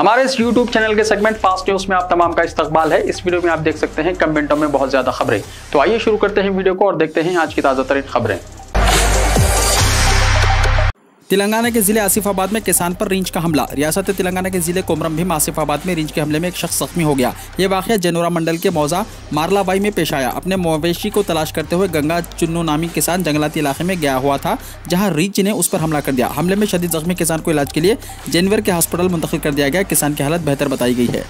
हमारे इस YouTube channel के सेगमेंट फास्ट न्यूज में आप तमाम का इस्तकबाल है। इस वीडियो में आप देख सकते हैं कमेंटों में बहुत ज्यादा खबरें। तो आइए शुरू करते हैं वीडियो को और देखते हैं आज की ताजा तरीन खबरें। तेलंगाना के जिले आसिफाबाद में किसान पर रींच का हमला। रियासत तेलंगाना के जिले कोमरम भीम आसिफाबाद में रींच के हमले में एक शख्स जख्मी हो गया। ये वाकया जनोरा मंडल के मौजा मारलाबाई में पेश आया। अपने मवेशी को तलाश करते हुए गंगा चुन्नू नामी किसान जंगलाती इलाके में गया हुआ था, जहां रींच ने उस पर हमला कर दिया। हमले में शदीद जख्मी किसान को इलाज के लिए जेनवर के हॉस्पिटल मुंतकिल कर दिया गया। किसान की हालत बेहतर बताई गई है।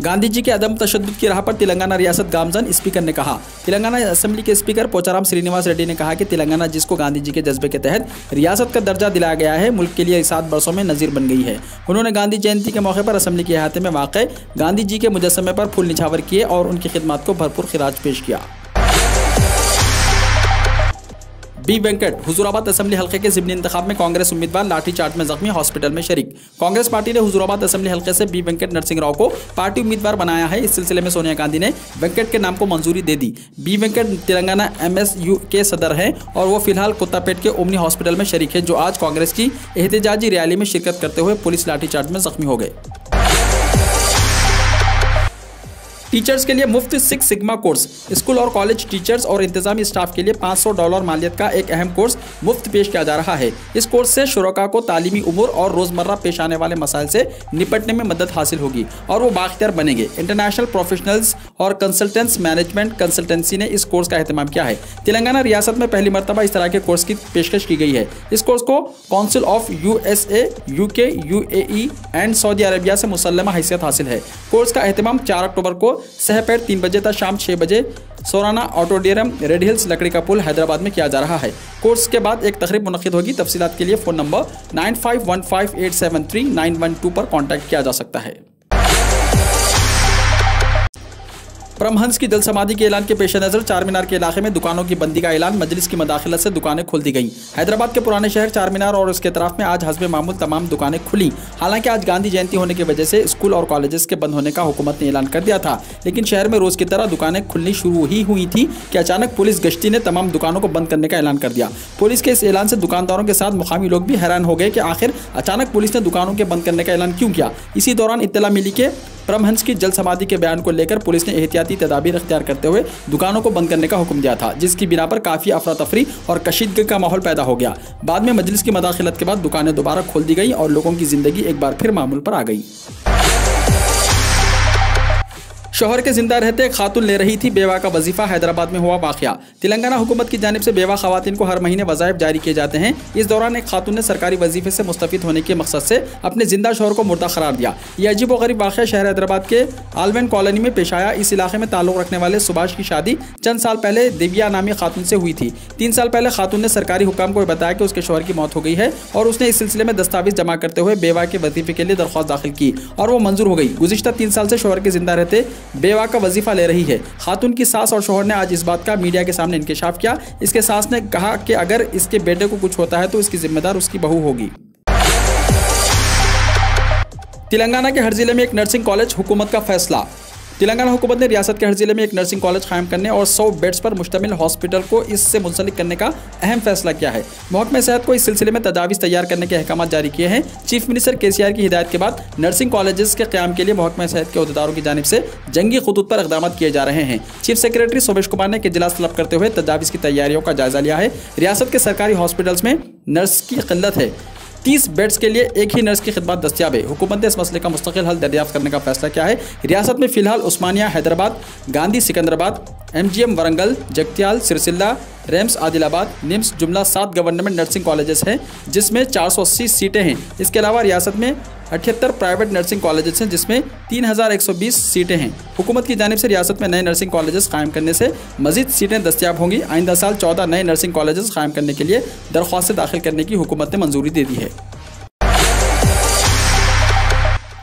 गांधी जी के अदम तशद्दुद की राह पर तेलंगाना रियासत गामजन, स्पीकर ने कहा। तेलंगाना असेंबली के स्पीकर पोचाराम श्रीनिवास रेड्डी ने कहा कि तेलंगाना, जिसको गांधी जी के जज्बे के तहत रियासत का दर्जा दिलाया गया है, मुल्क के लिए 7 वर्षों में नज़ीर बन गई है। उन्होंने गांधी जयंती के मौके पर असेंबली के अहाते में वाक़ गांधी जी के मुजस्समे पर फूल निछावर किए और उनकी खिदमत को भरपूर खिराज पेश किया। बी वेंकट हुजूराबाद असेंबली हल्के के ज़िमनी इंतखाब में कांग्रेस उम्मीदवार लाठीचार्ज में जख्मी, हॉस्पिटल में शरीक। कांग्रेस पार्टी ने हुजूराबाद असेंबली हल्के से बी वेंकट नरसिंह राव को पार्टी उम्मीदवार बनाया है। इस सिलसिले में सोनिया गांधी ने वेंकट के नाम को मंजूरी दे दी। बी वेंकट तेलंगाना MSU के सदर हैं और वो फिलहाल कोत्तापेट के ओमनी हॉस्पिटल में शरीक है, जो आज कांग्रेस की एहतजाजी रैली में शिरकत करते हुए पुलिस लाठीचार्ज में जख्मी हो गए। टीचर्स के लिए मुफ्त 6 सिग्मा कोर्स। स्कूल और कॉलेज टीचर्स और इंतजामी स्टाफ के लिए $500 मालियत का एक अहम कोर्स मुफ्त पेश किया जा रहा है। इस कोर्स से शुरका को तालीमी उमूर और रोज़मर्रा पेश आने वाले मसाइल से निपटने में मदद हासिल होगी और वो बाख्तियार बनेंगे। इंटरनेशनल प्रोफेशनल्स और कंसल्टेंट्स मैनेजमेंट कंसल्टेंसी ने इस कोर्स का अहतमाम किया है। तेलंगाना रियासत में पहली मरतबा इस तरह के कोर्स की पेशकश की गई है। इस कोर्स को council of USA, UK, UAE and Saudi Arabia से मुसल्लमा हैसियत हासिल है। कोर्स का अहतमाम 4 अक्टूबर को सहपेट 3 बजे तक शाम 6 बजे सोराना ऑडिटोरियम, रेड हिल्स, लकड़ी का पुल, हैदराबाद में किया जा रहा है। कोर्स के बाद एक तकरीब मुनक्किद होगी। तफसीलात के लिए फ़ोन नंबर 9515873912 पर कॉन्टैक्ट किया जा सकता है। परमहंस की जल समाधि के ऐलान के पेश नज़र चार मीनार के इलाके में दुकानों की बंदी का ऐलान, मजलिस की मदाखिलत से दुकानें खोल दी गई। हैदराबाद के पुराने शहर चार मीनार और उसके तरफ में आज हस्बे मामूल तमाम दुकानें खुली। हालांकि आज गांधी जयंती होने की वजह से स्कूल और कॉलेजेस के बंद होने का हुकूमत ने ऐलान कर दिया था, लेकिन शहर में रोज़ की तरह दुकानें खुलनी शुरू ही हुई थी कि अचानक पुलिस गश्ती ने तमाम दुकानों को बंद करने का ऐलान कर दिया। पुलिस के इस ऐलान से दुकानदारों के साथ मुकामी लोग भी हैरान हो गए कि आखिर अचानक पुलिस ने दुकानों के बंद करने का ऐलान क्यों किया। इसी दौरान इत्तला मिली कि परमहंस की जल समाधि के बयान को लेकर पुलिस ने एहतियाती तदाबीर इख्तियार करते हुए दुकानों को बंद करने का हुक्म दिया था, जिसकी बिना पर काफ़ी अफरा तफरी और कशीदगी का माहौल पैदा हो गया। बाद में मजलिस की मदाखिलत के बाद दुकानें दोबारा खोल दी गई और लोगों की जिंदगी एक बार फिर मामूल पर आ गई। शौहर के जिंदा रहते एक खातून ले रही थी बेवा का वजीफा, हैदराबाद में हुआ वाकया। तेलंगाना हुकूमत की जानिब से बेवा खवातीन को हर महीने वज़ाइफ जारी किए जाते हैं। इस दौरान एक खातून ने सरकारी वजीफे से मुस्तफीद होने के मकसद से अपने जिंदा शौहर को मुर्दा करार दिया। यह अजीब व गरीब वाकया शहर हैदराबाद के आलवेन कॉलोनी में पेश आया। इस इलाके में ताल्लुक़ रखने वाले सुभाष की शादी चंद साल पहले दिव्या नामी खातून से हुई थी। 3 साल पहले खातून ने सरकारी हुकाम को बताया कि उसके शौहर की मौत हो गई है और उसने इस सिलसिले में दस्तावेज जमा करते हुए बेवा के वजीफे के लिए दरख्वास्त दाखिल की और वो मंजूर हो गई। गुज़िश्ता 3 साल से शौहर के जिंदा रहते बेवा का वजीफा ले रही है। खातून की सास और शौहर ने आज इस बात का मीडिया के सामने इंकिशाफ किया। इसके सास ने कहा कि अगर इसके बेटे को कुछ होता है तो इसकी जिम्मेदार उसकी बहू होगी। तेलंगाना के हर जिले में एक नर्सिंग कॉलेज, हुकूमत का फैसला। तेलंगाना हुकूमत ने रियासत के हर जिले में एक नर्सिंग कॉलेज कायम करने और 100 बेड्स पर मुश्तमिल हॉस्पिटल को इससे मुंसलिक करने का अहम फैसला किया है। महकमा सेहत को इस सिलसिले में तजावीज़ तैयार करने के अहकाम जारी किए हैं। चीफ मिनिस्टर KCR की हिदायत के बाद नर्सिंग कॉलेजेस के क़याम के लिए महकमा सेहत के अहदेदारों की जानिब से जंगी खतूत पर इक़दाम किए जा रहे हैं। चीफ सेक्रेटरी सोमेश कुमार ने इजलास तलब करते हुए तजावीज़ की तैयारियों का जायजा लिया है। रियासत के सरकारी हॉस्पिटल्स में नर्स की क़िल्लत है। 30 बेड्स के लिए एक ही नर्स की खिदमत दस्तियाब है। हुकूमत ने इस मसले का मुस्तकिल हल दरियाफ्त करने का फैसला किया है। रियासत में फिलहाल उस्मानिया हैदराबाद, गांधी सिकंदराबाद, MGM वरंगल, जगतियाल, सिरसिल्ला, रेम्स आदिलाबाद, निम्स जुमला 7 गवर्नमेंट नर्सिंग कॉलेजेस हैं, जिसमें 480 सीटें हैं। इसके अलावा रियासत में 78 प्राइवेट नर्सिंग कॉलेजेस हैं, जिसमें 3120 सीटें हैं। हुकूमत की जानिब से रियासत में नए नर्सिंग कॉलेजेस कायम करने से मजीद सीटें दस्तियाब होंगी। आइंदा साल 14 नए नर्सिंग कॉलेजेस कायम करने के लिए दरख्वास्तें दाखिल करने की हुकूमत ने मंजूरी दे दी है।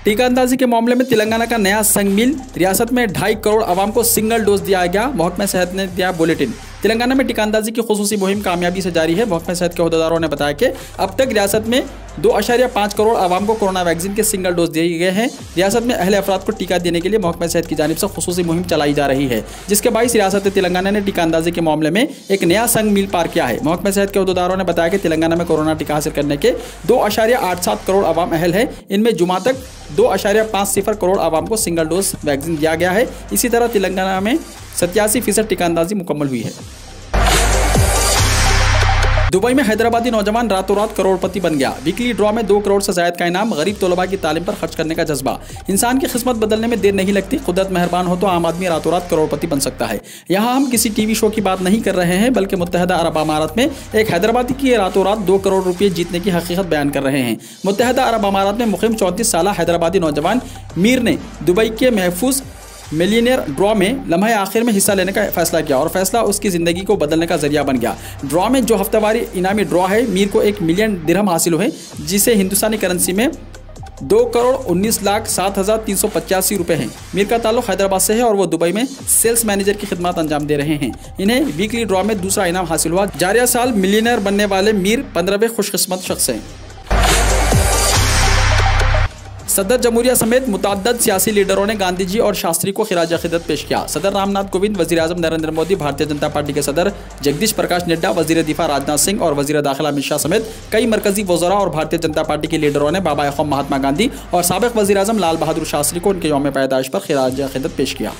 टीका अंदाजी के मामले में तेलंगाना का नया संग मिल। रियासत में 2.5 करोड़ आवाम को सिंगल डोज दिया गया। महकमा सेहत ने दिया बुलेटिन। तेलंगाना में टीकांदाजी की खुसूसी मुहिम कामयाबी से जारी है। महकमे सेहत के अहदेदारों ने बताया कि अब तक रियासत में 2.5 करोड़ आवाम को कोरोना वैक्सीन के सिंगल डोज दिए गए हैं। रियासत में अहले अफराद को टीका देने के लिए महकमे सेहत की जानिब से खुसूसी मुहिम चलाई जा रही है, जिसके बाइस रियासत तेलंगाना ने टीकांदाजी के मामले में एक नया संग मील पार किया है। महकमे सेहत के अहदेदारों ने बताया कि तेलंगाना में कोरोना टीका हासिल करने के 2.87 करोड़ आवाम अहल है। इनमें जुमा तक 2.50 करोड़ आवाम को सिंगल डोज वैक्सीन दिया गया है। इसी तरह तेलंगाना में 87% टीकांदाजी मुकम्मल हुई है। दुबई में हैदराबादी नौजवान रातों रात करोड़पति बन गया। वीकली ड्रॉ में 2 करोड़ से ज्यादा का इनाम, गरीब तलबा की तालीम पर खर्च करने का जज्बा। इंसान की किस्मत बदलने में देर नहीं लगती। कुदरत मेहरबान हो तो आम आदमी रातों रात करोड़पति बन सकता है। यहाँ हम किसी टीवी शो की बात नहीं कर रहे हैं, बल्कि मुत्तहदा अरब अमारात में एक हैदराबादी की रातों रात 2 करोड़ रुपये जीतने की हकीकत बयान कर रहे हैं। मुत्तहदा अरब अमारात में मुकीम 34 साल हैदराबादी नौजवान मीर ने दुबई के महफूज मिलियनियर ड्रॉ में लम्हे आखिर में हिस्सा लेने का फैसला किया और फैसला उसकी ज़िंदगी को बदलने का जरिया बन गया। ड्रॉ में जो हफ्तावारी इनामी ड्रॉ है, मीर को 1 मिलियन दिरहम हासिल हुए, जिसे हिंदुस्तानी करेंसी में 2,19,07,385 रुपये हैं। मीर का ताल्लुक हैदराबाद से है और वो दुबई में सेल्स मैनेजर की खिदमत अंजाम दे रहे हैं। इन्हें वीकली ड्रॉ में दूसरा इनाम हासिल हुआ। जारिया साल मिलियनियर बनने वाले मीर 15वें खुशकिस्मत शख्स हैं। सदर जमहूरिया समेत मुतअद्दिद सियासी लीडरों ने गांधी जी और शास्त्री को खिराज अकीदत पेश किया। सदर रामनाथ कोविंद, वज़ीर आज़म नरेंद्र मोदी, भारतीय जनता पार्टी के सदर जगदीश प्रकाश नड्डा, वज़ीर दिफा राजनाथ सिंह और वज़ीर दाखिला अमित शाह समेत कई मरकजी वज़रा और भारतीय जनता पार्टी के लीडरों ने बाबा क़ौम महात्मा गांधी और साबिक़ वज़ीर आज़म लाल बहादुर शास्त्री को उनके यौम पैदाइश पर खिराज अकीदत पेश किया।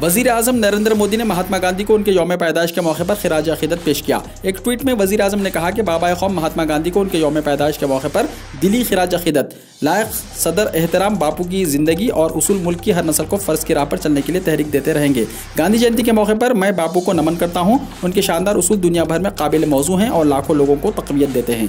वज़ीर आज़म नरेंद्र मोदी ने महात्मा गांधी को उनके यौम पैदाइश के मौके पर खिराज अकीदत पेश किया। एक ट्वीट में वज़ीर आज़म ने कहा कि बाबा क़ौम महात्मा गांधी को उनके यौम पैदाइश के मौके पर दिली खिराज अकीदत। लायक सदर एहतराम बापू की ज़िंदगी और उसूल मुल्क की हर नस्ल को फ़र्ज़ की राह पर चलने के लिए तहरीक देते रहेंगे। गांधी जयंती के मौके पर मैं बापू को नमन करता हूँ। उनके शानदार उसूल दुनिया भर में काबिल मौजू हैं और लाखों लोगों को तक़वियत देते हैं।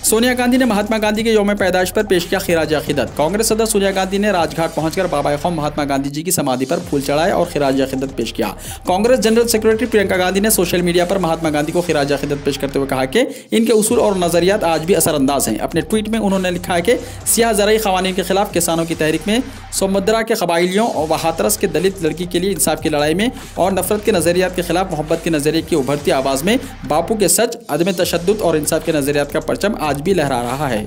सोनिया गांधी ने महात्मा गांधी के यौम पैदाइश पर पेश किया खिराज अकीदत। कांग्रेस सदर सोनिया गांधी ने राजघाट पहुंचकर बाबा क़ौम महात्मा गांधी जी की समाधि पर फूल चढ़ाए और खिराज अकीदत पेश किया। कांग्रेस जनरल सेक्रेटरी प्रियंका गांधी ने सोशल मीडिया पर महात्मा गांधी को खिराज अकीदत पेश करते हुए कहा कि इनके उसूल और नज़रियात आज भी असरअंदाज हैं। अपने ट्वीट में उन्होंने लिखा है कि सियाह ज़राई क़वानीन के खिलाफ किसानों की तहरीक में, सोमद्रा के कबाइलियों और हाथरस के दलित लड़की के लिए इंसाफ की लड़ाई में और नफरत के नज़रियात के खिलाफ मोहब्बत के नज़रिए की उभरती आवाज़ में बापू के सच, अदम तशद्दुद और इंसाफ के नज़रियात का परचम आज भी लहरा रहा है।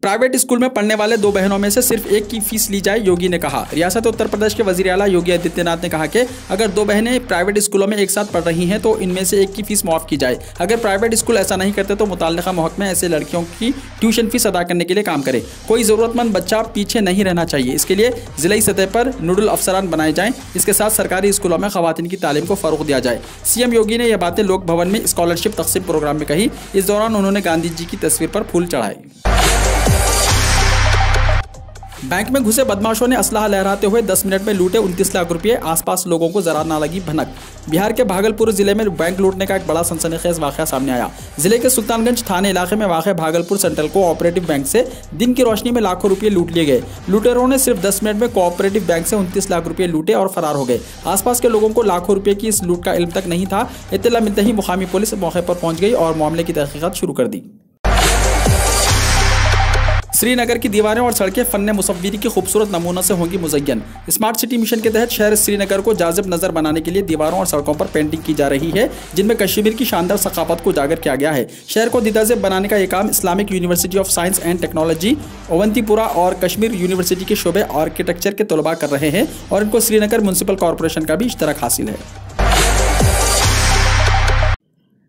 प्राइवेट स्कूल में पढ़ने वाले 2 बहनों में से सिर्फ एक की फीस ली जाए, योगी ने कहा। रियासत उत्तर प्रदेश के वज़ीर आला योगी आदित्यनाथ ने कहा कि अगर 2 बहनें प्राइवेट स्कूलों में एक साथ पढ़ रही हैं तो इनमें से एक की फीस माफ़ की जाए। अगर प्राइवेट स्कूल ऐसा नहीं करते तो मुताल्लिक़ा महकमा ऐसे लड़कियों की ट्यूशन फीस अदा करने के लिए काम करे। कोई ज़रूरतमंद बच्चा पीछे नहीं रहना चाहिए। इसके लिए ज़िलाई सतह पर नोडल अफसरान बनाए जाएँ। इसके साथ सरकारी स्कूलों में ख़वातीन की तालीम को फ़रोग़ दिया जाए। सीएम योगी ने यह बातें लोक भवन में स्कॉलरशिप तक़सीम प्रोग्राम में कही। इस दौरान उन्होंने गांधी जी की तस्वीर पर फूल चढ़ाए। बैंक में घुसे बदमाशों ने असलाह लहराते हुए 10 मिनट में लूटे 29 लाख रुपये। आसपास लोगों को जरा ना लगी भनक। बिहार के भागलपुर जिले में बैंक लूटने का एक बड़ा सनसनीखेज वाक़या सामने आया। जिले के सुल्तानगंज थाने इलाके में वाक़ भागलपुर सेंट्रल कोऑपरेटिव बैंक से दिन की रोशनी में लाखों रुपये लूट लिए गए। लुटेरों ने सिर्फ 10 मिनट में कोऑपरेटिव बैंक से 29 लाख रुपये लूटे और फरार हो गए। आसपास के लोगों को लाखों रुपये की इस लूट का इल्म तक नहीं था। इत्तला मिलते ही मुकामी पुलिस मौके पर पहुंच गई और मामले की तहकीकात शुरू कर दी। श्रीनगर की दीवारें और सड़कें फन्ने मुसव्विरी के खूबसूरत नमूनों से होंगी मुज़य्यन। स्मार्ट सिटी मिशन के तहत शहर श्रीनगर को जाज़िब नज़र बनाने के लिए दीवारों और सड़कों पर पेंटिंग की जा रही है, जिनमें कश्मीर की शानदार सकाफत को उजागर किया गया है। शहर को दीदाज़ेब बनाने का ये काम Islamic University of Science and Technology, Awantipora और कश्मीर यूनिवर्सिटी के शोबे आर्किटेक्चर के तलबा कर रहे हैं और इनको श्रीनगर म्यूनसिपल कॉरपोरेशन का भी इश्तराक हासिल है।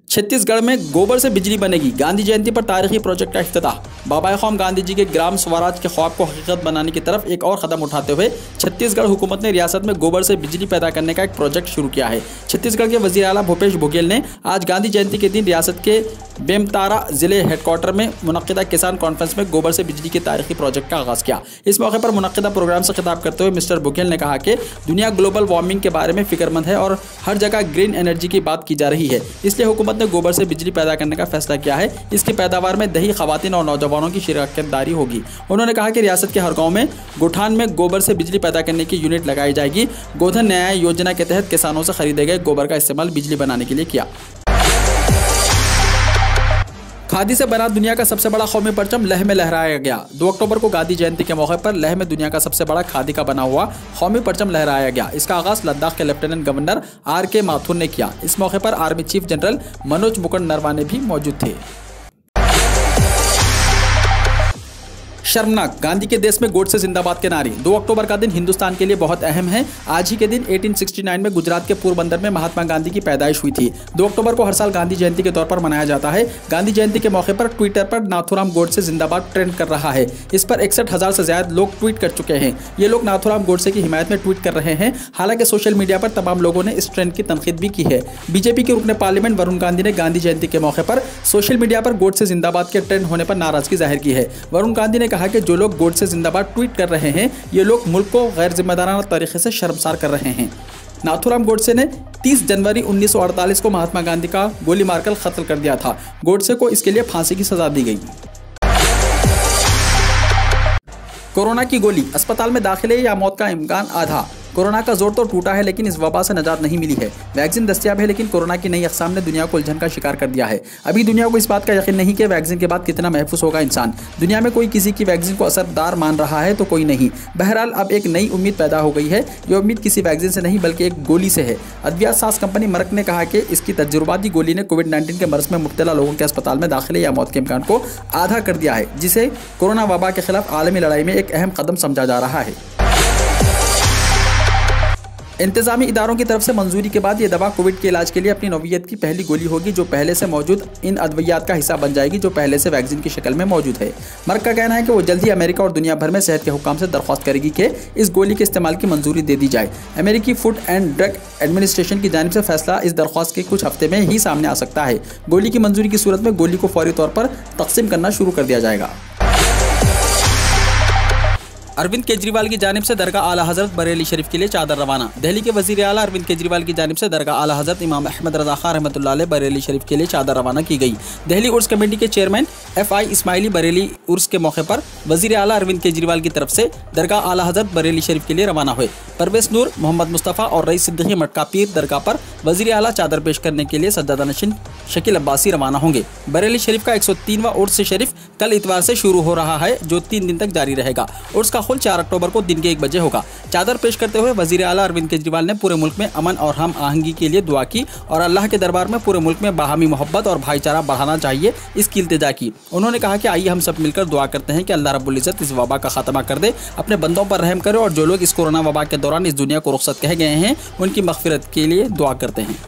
छत्तीसगढ़ में गोबर से बिजली बनेगी। गांधी जयंती पर तारीखी प्रोजेक्ट का इफ्तिताह। बाबा क़ौम गांधी जी के ग्राम स्वराज के ख्वाब को हकीकत बनाने की तरफ एक और कदम उठाते हुए छत्तीसगढ़ हुकूमत ने रियासत में गोबर से बिजली पैदा करने का एक प्रोजेक्ट शुरू किया है। छत्तीसगढ़ के वज़ीर आला भूपेश बघेल ने आज गांधी जयंती के दिन रियासत के बेमतारा जिले हेडक्वार्टर में मुनक्किदा किसान कॉन्फ्रेंस में गोबर से बिजली के तारीखी प्रोजेक्ट का आगाज़ किया। इस मौके पर मुनक्किदा प्रोग्राम से खिताब करते हुए मिस्टर बघेल ने कहा कि दुनिया ग्लोबल वार्मिंग के बारे में फिक्रमंद है और हर जगह ग्रीन एनर्जी की बात की जा रही है, इसलिए हुकूमत ने गोबर से बिजली पैदा करने का फैसला किया है। इसकी पैदावार में दही खवातीन और नौजवानों की शिरकतदारी होगी। उन्होंने कहा कि रियासत के हर गाँव में गोठान में गोबर से बिजली पैदा करने की यूनिट लगाई जाएगी। गोधन न्याय योजना के तहत किसानों से खरीदे गए गोबर का इस्तेमाल बिजली बनाने के लिए किया। खादी से बना दुनिया का सबसे बड़ा कौमी परचम लेह में लहराया गया। 2 अक्टूबर को गांधी जयंती के मौके पर लेह में दुनिया का सबसे बड़ा खादी का बना हुआ कौमी परचम लहराया गया। इसका आगाज लद्दाख के लेफ्टिनेंट गवर्नर RK माथुर ने किया। इस मौके पर army chief general Manoj Mukund Naravane भी मौजूद थे। शर्मनाक, गांधी के देश में गोडसे जिंदाबाद के नारे। 2 अक्टूबर का दिन हिंदुस्तान के लिए बहुत अहम है। आज ही के दिन 1869 में गुजरात के पोरबंदर में महात्मा गांधी की पैदाइश हुई थी। 2 अक्टूबर को हर साल गांधी जयंती के तौर पर मनाया जाता है। गांधी जयंती के मौके पर ट्विटर पर नाथूराम गोडसे जिंदाबाद ट्रेंड कर रहा है। इस पर 61,000 से ज्यादा लोग ट्वीट कर चुके हैं। ये लोग नाथूराम गोडसे की हिमायत में ट्वीट कर रहे हैं। हालांकि सोशल मीडिया पर तमाम लोगों ने इस ट्रेंड की तनकीद भी की है। बीजेपी के रुकने पार्लियामेंट वरुण गांधी ने गांधी जयंती के मौके पर सोशल मीडिया पर गोडसे जिंदाबाद के ट्रेंड होने पर नाराजगी जाहिर की है। वरुण गांधी ने कहा कि जो लोग गोडसे जिंदाबाद ट्वीट कर रहे हैं, ये लोग मुल्क को गैर जिम्मेदाराना तरीके से शर्मसार कर रहे हैं। नाथूराम गोडसे ने 30 जनवरी 1948 को महात्मा गांधी का गोली मारकर कत्ल कर दिया था। गोडसे को इसके लिए फांसी की सजा दी गई। कोरोना की गोली, अस्पताल में दाखिले या मौत का इम्कान आधा। कोरोना का जोर तो टूटा है, लेकिन इस वबा से निजात नहीं मिली है। वैक्सीन दस्तयाब है, लेकिन कोरोना की नई अक़साम ने दुनिया को उलझन का शिकार कर दिया है। अभी दुनिया को इस बात का यकीन नहीं कि वैक्सीन के बाद कितना महफूज होगा इंसान। दुनिया में कोई किसी की वैक्सीन को असरदार मान रहा है तो कोई नहीं। बहरहाल अब एक नई उम्मीद पैदा हो गई है। ये उम्मीद किसी वैक्सीन से नहीं बल्कि एक गोली से है। अद्वियात साज कंपनी मर्क ने कहा कि इसकी तजुर्बाती गोली ने कोविड-19 के मर्ज में मुब्तला लोगों के अस्पताल में दाखिले या मौत के इम्कान को आधा कर दिया है, जिसे कोरोना वबा के खिलाफ आलमी लड़ाई में एक अहम कदम समझा जा रहा है। इंतजामी इदारों की तरफ से मंजूरी के बाद ये दवा कोविड के इलाज के लिए अपनी नौइयत की पहली गोली होगी, जो पहले से मौजूद इन अद्वियात का हिस्सा बन जाएगी, जो पहले से वैक्सीन की शक्ल में मौजूद है। मर्क का कहना है कि वो जल्द ही अमेरिका और दुनिया भर में सेहत के हुक्काम से दरख्वास्त करेगी कि इस गोली के इस्तेमाल की मंजूरी दे दी जाए। अमेरिकी फूड एंड ड्रग एडमिनिस्ट्रेशन की जानिब से फैसला इस दरख्वास्त के कुछ हफ्ते में ही सामने आ सकता है। गोली की मंजूरी की सूरत में गोली को फौरी तौर पर तकसीम करना शुरू कर दिया जाएगा। अरविंद केजरीवाल की जानिब से दरगाह आला हजरत बरेली शरीफ के लिए चादर रवाना। दिल्ली के वजीर आला अरविंद केजरीवाल की जानिब से दरगाह आला हजरत इमाम अहमद रजा खान रहमतुल्लाह अलैह बरेली शरीफ के लिए चादर रवाना की गई। दिल्ली उर्स कमेटी के चेयरमैन FI इस्माइली बरेली उर्स के मौके पर वजीर आला अरविंद केजरीवाल की तरफ से दरगाह आला हजरत बरेली शरीफ के लिए रवाना हुए। परवेज नूर, मोहम्मद मुस्तफ़ा और रईस सिद्दीकी मटका पीर दरगाह पर वजीर आला चादर पेश करने के लिए सज्जादा नशीन शकील अब्बासी रवाना होंगे। बरेली शरीफ का 103वां उर्स शरीफ कल इतवार से शुरू हो रहा है, जो 3 दिन तक जारी रहेगा। उर्स का खुल 4 अक्टूबर को दिन के 1 बजे होगा। चादर पेश करते हुए वजीर आला अरविंद केजरीवाल ने पूरे मुल्क में अमन और हम आहंगी के लिए दुआ की और अल्लाह के दरबार में पूरे मुल्क में बाहमी मोहब्बत और भाईचारा बढ़ाना चाहिए, इसकी इल्तिजा की। उन्होंने कहा कि आइए हम सब मिलकर दुआ करते हैं कि अल्लाह रब्बुल इज्जत इस वबा का खात्मा कर दे, अपने बंदों पर रहम करे और जो लोग इस कोरोना वबा के दौरान इस दुनिया को रुखसत कह गए हैं उनकी मगफिरत के लिए दुआ करते हैं।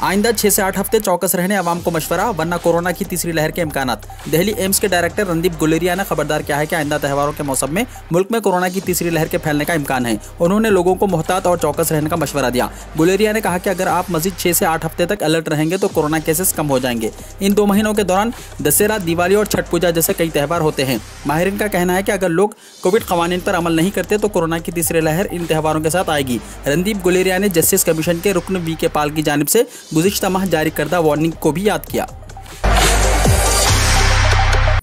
आइंदा 6 से 8 हफ्ते चौकस रहने अवाम को मशवरा, वरना कोरोना की तीसरी लहर के इम्कानात। दिल्ली एम्स के डायरेक्टर रणदीप गुलेरिया ने खबरदार किया है कि आइंदा त्योहारों के मौसम में मुल्क में कोरोना की तीसरी लहर के फैलने का इम्कान है। उन्होंने लोगों को मोहतात और चौकस रहने का मशवरा दिया। गुलेरिया ने कहा कि अगर आप मजीद 6 से 8 हफ्ते तक अलर्ट रहेंगे तो कोरोना केसेस कम हो जाएंगे। इन 2 महीनों के दौरान दशहरा, दिवाली और छठ पूजा जैसे कई त्यौहार होते हैं। माहिरीन का कहना है कि अगर लोग कोविड कवानीन पर अमल नहीं करते तो कोरोना की तीसरी लहर इन त्योहारों के साथ आएगी। रणदीप गुलेरिया ने जस्टिस कमीशन के रुकन VK पाल की जानिब से गुज़िश्ता माह जारी करदा वार्निंग को भी याद किया।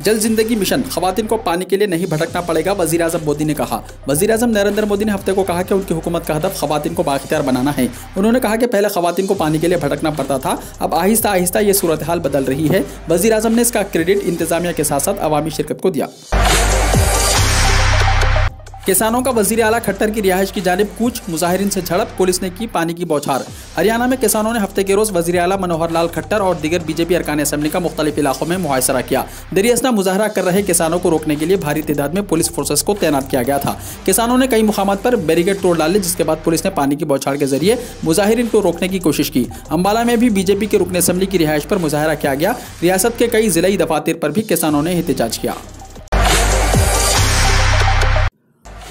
जल जिंदगी मिशन, खवातीन को पानी के लिए नहीं भटकना पड़ेगा, वजीर आज़म मोदी ने कहा। वजीर आज़म नरेंद्र मोदी ने हफ्ते को कहा कि उनकी हुकूमत का हदफ खवातीन को बाइख्तियार बनाना है। उन्होंने कहा कि पहले खवातीन को पानी के लिए भटकना पड़ता था, अब आहिस्ता आहिस्ता ये सूरत हाल बदल रही है। वजीर आज़म ने इसका क्रेडिट इंतजामिया के साथ साथ अवामी शिरकत को दिया। किसानों का वजीर आला खट्टर की रिहाइश की जानिब कूच, मुजाहिरीन से झड़प, पुलिस ने की पानी की बौछार। हरियाणा में किसानों ने हफ्ते के रोज वजीर आला मनोहर लाल खट्टर और दीगर बीजेपी अरकान असेंबली का मुख्तलिफ इलाकों में मुहासरा किया। दरियासना मुजाहरा कर रहे किसानों को रोकने के लिए भारी तादाद में पुलिस फोर्सेस को तैनात किया गया था। किसानों ने कई मुकामात पर बैरिकेड तोड़ डाले, जिसके बाद पुलिस ने पानी की बौछार के जरिए मुजाहिरीन को रोकने की कोशिश की। अम्बाला में भी बीजेपी के रुकन असेंबली की रिहाइश पर मुजाहरा किया गया। रियासत के कई जिलाई दफातर पर भी किसानों ने एहतजाज किया।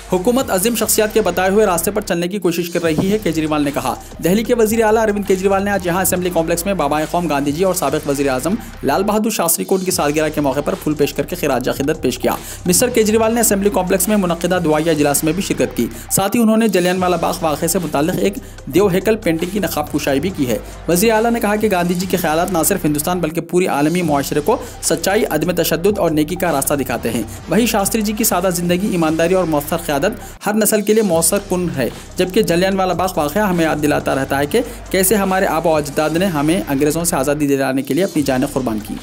हुकूमत अजीम शख्सियत के बताए हुए रास्ते पर चलने की कोशिश कर रही है, केजरीवाल ने कहा। दिल्ली के वजीर आला अरविंद केजरीवाल ने आज यहाँ असेंबली कॉम्प्लेक्स में बाबाए कौम गांधी जी और साबिक वजीर आजम लाल बहादुर शास्त्री को उनकी सालगिरह के मौके पर फूल पेश करके खिराज अकीदत पेश किया। मिस्टर केजरीवाल ने असेंबली कॉम्प्लेक्स में मुनक्किदा दुआया इजलास में भी शिरकत की। साथ ही उन्होंने जलियांवाला बाग वाक़े से मुताल्लिक़ एक देव हैकल पेंटिंग की नक़ाब कुशाई भी की है। वज़ीर आला ने कहा कि गांधी जी के ख़यालात न सिर्फ हिंदुस्तान बल्कि पूरी आलमी मुआशरे को सच्चाई, अदम तशद्दुद और नेकी का रास्ता दिखाते हैं। वहीं शास्त्री जी की सादा ज़िंदगी, ईमानदारी और मौसर ख्याल क़यादत हर नस्ल के लिए मौसर कुन है, जबकि जलियांवाला बाग वाक़या हमें याद दिलाता रहता है कि कैसे हमारे आबा और अजदाद ने हमें अंग्रेज़ों से आज़ादी दिलाने के लिए अपनी जानें कुर्बान की।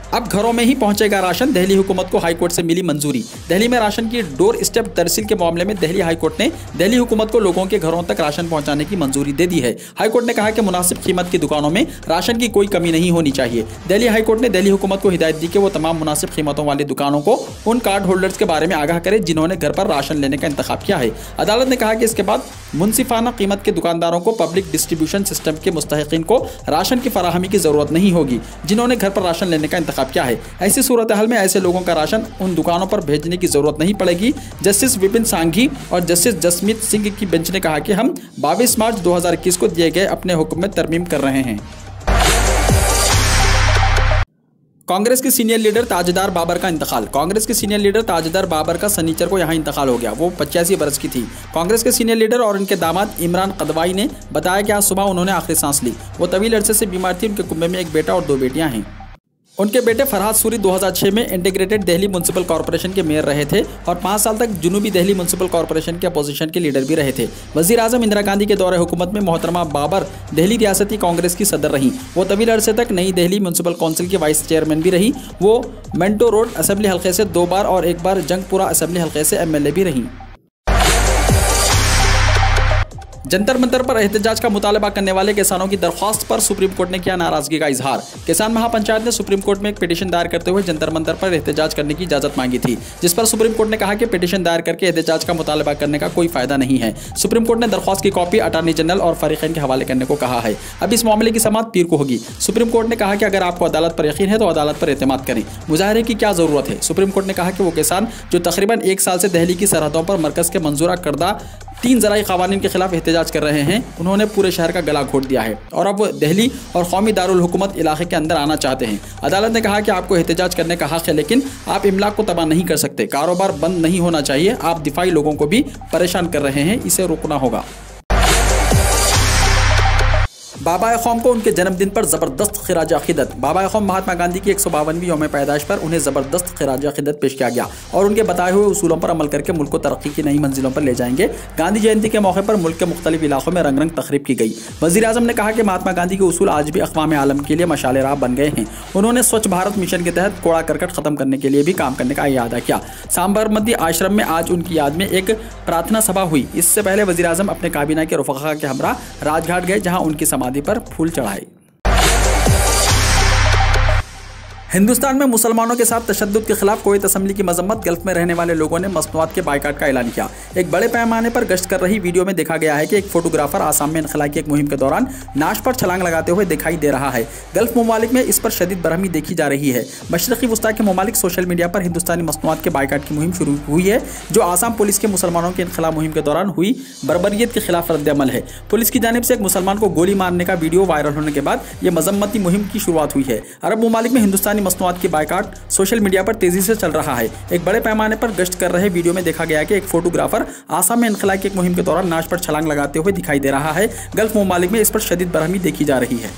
अब घरों में ही पहुंचेगा राशन, दिल्ली हुकूमत को हाईकोर्ट से मिली मंजूरी। दिल्ली में राशन की डोर स्टेप तरसील के मामले में दिल्ली हाईकोर्ट ने दिल्ली हुकूमत को लोगों के घरों तक राशन पहुंचाने की मंजूरी दे दी है। हाईकोर्ट ने कहा कि मुनासिब कीमत की दुकानों में राशन की कोई कमी नहीं होनी चाहिए। दिल्ली हाईकोर्ट ने दिल्ली हुकूमत को हिदायत दी कि वो तमाम मुनासिब कीमतों वाली दुकानों को उन कार्ड होल्डर्स के बारे में आगाह करे जिन्होंने घर पर राशन लेने का इंतखाब किया है। अदालत ने कहा कि इसके बाद मुनसिफाना कीमत के दुकानदारों को पब्लिक डिस्ट्रीब्यूशन सिस्टम के मुस्तहिकीन को राशन की फराहमी की जरूरत नहीं होगी जिन्होंने घर पर राशन लेने का इंतखाब किया है। ऐसी सूरत हाल में ऐसे लोगों का राशन उन दुकानों पर भेजने की जरूरत नहीं पड़ेगी। जस्टिस विपिन सांघी और जस्टिस जसमीत सिंह की बेंच ने कहा कि हम 22 मार्च 2021 को दिए गए अपने हुक्म में तरमीम कर रहे हैं। कांग्रेस के सीनियर लीडर ताजदार बाबर का इंतकाल। कांग्रेस के सीनियर लीडर ताजदार बाबर का सनीचर को यहां इंतकाल हो गया। वो 85 बरस की थी। कांग्रेस के सीनियर लीडर और उनके दामाद इमरान कदवाई ने बताया कि आज सुबह उन्होंने आखिरी सांस ली। वो तवील अरसे से बीमार थी। उनके कुंबे में एक बेटा और 2 बेटियां हैं। उनके बेटे फरहाद सूरी 2006 में इंटीग्रेटेड दिल्ली म्यूनसिपल कॉर्पोरेशन के मेयर रहे थे और 5 साल तक जुनूबी दिल्ली म्यूनसिपल कॉर्पोरेशन के अपोजिशन के लीडर भी रहे थे। वज़ीर आज़म इंदिरा गांधी के दौरे हुकूमत में मोहतरमा बाबर दिल्ली रियासती कांग्रेस की सदर रहीं। वो तवील अरसे तक नई दिल्ली म्यूनसिपल काउंसिल की वाइस चेयरमैन भी रही। वो मेंटो रोड असेंबली हल्के से 2 बार और 1 बार जंगपुरा असेंबली हल्के से MLA भी रहीं। जंतर मंतर पर एहतजाज का मुतालबा करने वाले किसानों की दरख्वास्त पर सुप्रीम कोर्ट ने किया नाराजगी का इजहार। किसान महापंचायत ने सुप्रीम कोर्ट में एक पिटीशन दायर करते हुए जंतर मंतर पर एहतजाज करने की इजाजत मांगी थी, जिस पर सुप्रीम कोर्ट ने कहा कि पिटीशन दायर करके एहतजाज का मुतालबा करने का कोई फायदा नहीं है। सुप्रीम कोर्ट ने दरख्वास्त की कॉपी अटॉर्नी जनरल और फरीकैन के हवाले करने को कहा है। अब इस मामले की समाअत पीर को होगी। सुप्रीम कोर्ट ने कहा कि अगर आपको अदालत पर यकीन है तो अदालत पर एतमाद करें, मुजाहरे की क्या जरूरत है। सुप्रीम कोर्ट ने कहा कि वो किसान जो तकरीबन 1 साल से दिल्ली की सरहदों पर मरकज के मंजूरा करदा 3 ज़राई क़वानीन के खिलाफ एहतजाज कर रहे हैं, उन्होंने पूरे शहर का गला घोट दिया है और अब वो दिल्ली और कौमी दारुल हुकूमत इलाके के अंदर आना चाहते हैं। अदालत ने कहा कि आपको एहतजाज करने का हक है, लेकिन आप इमलाक को तबाह नहीं कर सकते। कारोबार बंद नहीं होना चाहिए। आप दिफाई लोगों को भी परेशान कर रहे हैं, इसे रोकना होगा। बाबा कौम को उनके जन्मदिन पर ज़बरदस्त खिराज अक़ीदत। बाबा कौम महात्मा गांधी की 152वीं यौम पैदाइश पर उन्हें ज़बरदस्त खिराज अक़ीदत पेश किया गया और उनके बताए हुए उसूलों पर अमल करके मुल्क को तरक्की की नई मंजिलों पर ले जाएंगे। गांधी जयंती के मौके पर मुल्क के मुख्तलिफ इलाकों में रंग रंग तकरीब की गई। वज़ीर आज़म ने कहा कि महात्मा गांधी के उसूल आज भी अक़वाम आलम के लिए मशाल राह बन गए हैं। उन्होंने स्वच्छ भारत मिशन के तहत कूड़ा करकट ख़त्म करने के लिए भी काम करने का इरादा किया। साबरमती आश्रम में आज उनकी याद में एक प्रार्थना सभा हुई। इससे पहले वज़ीर आज़म अपने काबीना के रुफ़क़ा के हमरा राजघाट गए, जहाँ उनकी समाधि पर फूल चढ़ाए। हिंदुस्तान में मुसलमानों के साथ तशद्दुद के खिलाफ कोवित असम्बली की मजम्मत। गल्फ में रहने वाले लोगों ने मसनूआत के बाइकाट का ऐलान किया। एक बड़े पैमाने पर गश्त कर रही वीडियो में देखा गया है कि एक फोटोग्राफर आसाम में इनखला की एक मुहिम के दौरान नाश पर छलांग लगाते हुए दिखाई दे रहा है। गल्फ ममालिक में इस पर शदीद बरहमी देखी जा रही है। मशरक़ी वस्ता के ममालिक सोशल मीडिया पर हिंदुस्तानी मसनूआत के बाइकाट की मुहिम शुरू हुई है, जो आसाम पुलिस के मुसलमानों के इनखला मुहिम के दौरान हुई बर्बरियत के खिलाफ रद्द-ए-अमल है। पुलिस की जानिब से एक मुसलमान को गोली मारने का वीडियो वायरल होने के बाद यह मजम्मती मुहिम की शुरुआत हुई है। अरब ममालिक में हिंदुस्तानी मसनूआत की बाइकाट सोशल मीडिया पर तेजी से चल रहा है। एक बड़े पैमाने पर गश्त कर रहे वीडियो में देखा गया कि एक फोटोग्राफर आसाम में इनखला की एक मुहिम के दौरान नाश पर छलांग लगाते हुए दिखाई दे रहा है। गल्फ ममालिक में इस पर शदीद बरहमी देखी जा रही है।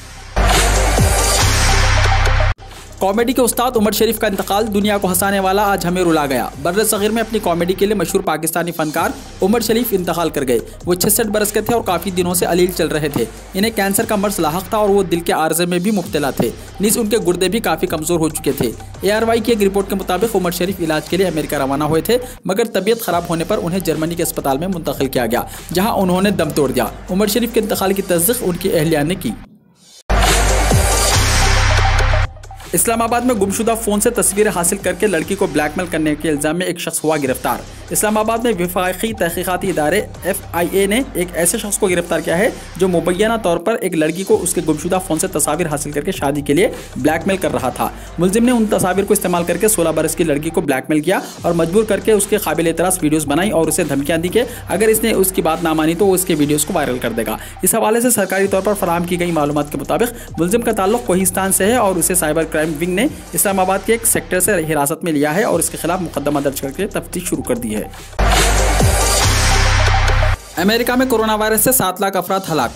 कॉमेडी के उस्ताद उमर शरीफ का इंतकाल। दुनिया को हंसाने वाला आज हमें रुला गया। बर्र सगीर में अपनी कॉमेडी के लिए मशहूर पाकिस्तानी फनकार उमर शरीफ इंतकाल कर गए। वो 66 बरस के थे और काफ़ी दिनों से अलील चल रहे थे। इन्हें कैंसर का मर्ज लाहक था और वो दिल के आर्जे में भी मुब्तला थे। नीस उनके गुर्दे भी काफ़ी कमज़ोर हो चुके थे। ARY की एक रिपोर्ट के मुताबिक उमर शरीफ इलाज के लिए अमेरिका रवाना हुए थे, मगर तबीयत ख़राब होने पर उन्हें जर्मनी के अस्पताल में मुंतकिल किया गया, जहाँ उन्होंने दम तोड़ दिया। उमर शरीफ के इंतकाल की तस्दीक उनकी अहलिया ने की। इस्लामाबाद में गुमशुदा फ़ोन से तस्वीरें हासिल करके लड़की को ब्लैकमेल करने के इल्ज़ाम में एक शख्स हुआ गिरफ्तार। इस्लामाबाद में वफाकी तहकीकाती इदारे FIA ने एक ऐसे शख्स को गिरफ्तार किया है जो मुबैना तौर पर एक लड़की को उसके गुमशुदा फ़ोन से तस्वीर हासिल करके शादी के लिए ब्लैकमेल कर रहा था। मुलजिम ने उन तस्वीर को इस्तेमाल करके 16 बरस की लड़की को ब्लैकमेल किया और मजबूर करके उसके काबिल एतराज़ वीडियोज़ बनाई और उसे धमकियाँ दी कि अगर इसने उसकी बात ना मानी तो वो उसके वीडियोज़ को वायरल कर देगा। इस हवाले से सरकारी तौर पर फराहम की गई मालूमात के मुताबिक मुलजिम का ताल्लुक कोहिस्तान से है और उसे साइबर क्राइम विंग ने इस्लामाबाद के एक सेक्टर से हिरासत में लिया है और इसके खिलाफ मुकदमा दर्ज करके तफ्तीश शुरू कर दी है। अमेरिका में कोरोना वायरस से 7 लाख अफराद हलाक।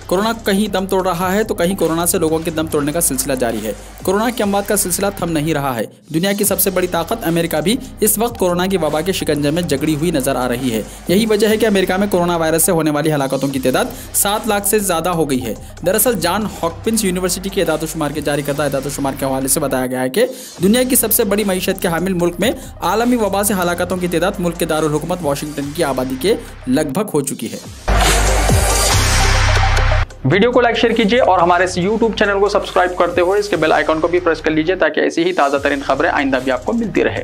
कोरोना कहीं दम तोड़ रहा है तो कहीं कोरोना से लोगों के दम तोड़ने का सिलसिला जारी है। कोरोना की अमवात का सिलसिला थम नहीं रहा है। दुनिया की सबसे बड़ी ताकत अमेरिका भी इस वक्त कोरोना की वबा के शिकंजे में जकड़ी हुई नजर आ रही है। यही वजह है कि अमेरिका में कोरोना वायरस से होने वाली हलाकतों की तादाद 7 लाख से ज्यादा हो गई है। दरअसल जॉन हॉपकिंस यूनिवर्सिटी के एदाद-ओ-शुमार के जारी करदा एदाद-ओ-शुमार के हवाले से बताया गया है कि दुनिया की सबसे बड़ी मईशत के हामिल मुल्क में आलमी वबा से हलाकतों की तादाद मुल्क के दारुल हुकूमत वाशिंगटन की आबादी के लगभग हो चुकी है। वीडियो को लाइक शेयर कीजिए और हमारे इस YouTube चैनल को सब्सक्राइब करते हुए इसके बेल आइकॉन को भी प्रेस कर लीजिए ताकि ऐसी ही ताज़ा तरीन खबरें आइंदा भी आपको मिलती रहे।